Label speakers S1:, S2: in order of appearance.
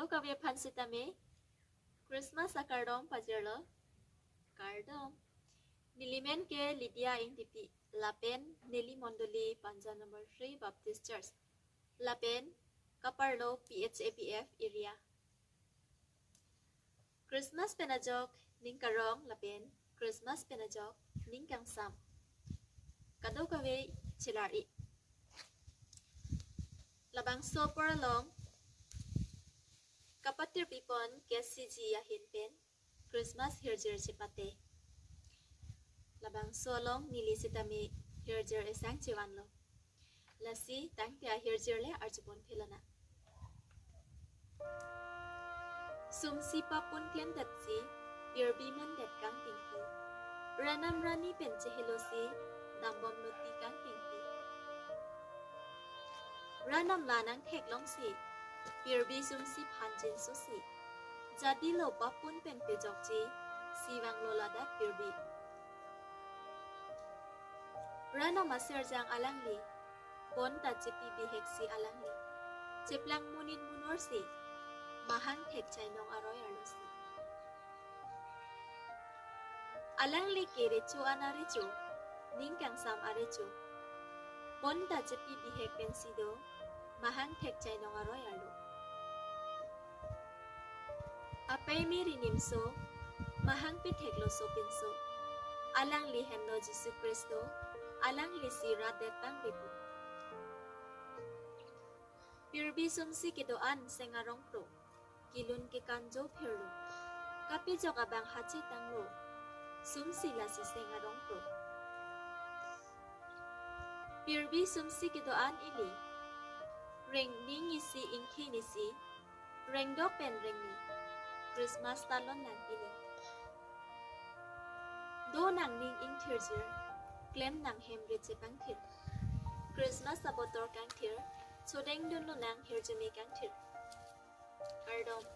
S1: Kado kawya pansitame Christmas akardom pajero kardom Nilimen ke Lydia ing tipi Lapen Nelly Mondoli Panja number 3 Baptist Church Lapen Kaparlo PHAPF area Christmas penajok ning karong lapen Christmas penajok ning kangsam Kado kawya chilari Labang super long Kapatir pipon KCG yahin pen Christmas hirjir cipate Labang solong nili sitami hirjir esang ciwan lo Lasi tang pia hirjir le arjupon pilana Sumsi papun klem datsi Birbiman dat kang tingki Ranam rani penche helosi Dambom nuti kang tingki Ranam lanang tek long si Birbi sumsi panjin susi Jadi lo papun pen pejokji Siwang lolada birbi Rana masir jang alangli Bon ta jepi biheksi alangli Jeplang munin munorsi Mahang tek chainong aroy arlosi Alangli kerecho anarecho Ningkang sam arecho Bon ta jepi bihek pensido Mahang tek chainong aroy arlo Apay miri nimso Mahang pitek lo so pinso Alang li hendo Jesu Kristo Alang li si radetang ribu Birbi sumsi kidoan sengarong pro Kilun ki kanjo pirlo Kapi jok abang haji tanglo Sumsi la si sengarong pro Birbi sumsi kidoan ili Ring ning isi ingki nisi Ring do pen ring ni Christmas talon nang ini Do nang ning ing tirjir Klem nang hemri jepang tir Christmas sabotor kang tir Sodeng dun lo nang hirjumi kang tir Kardom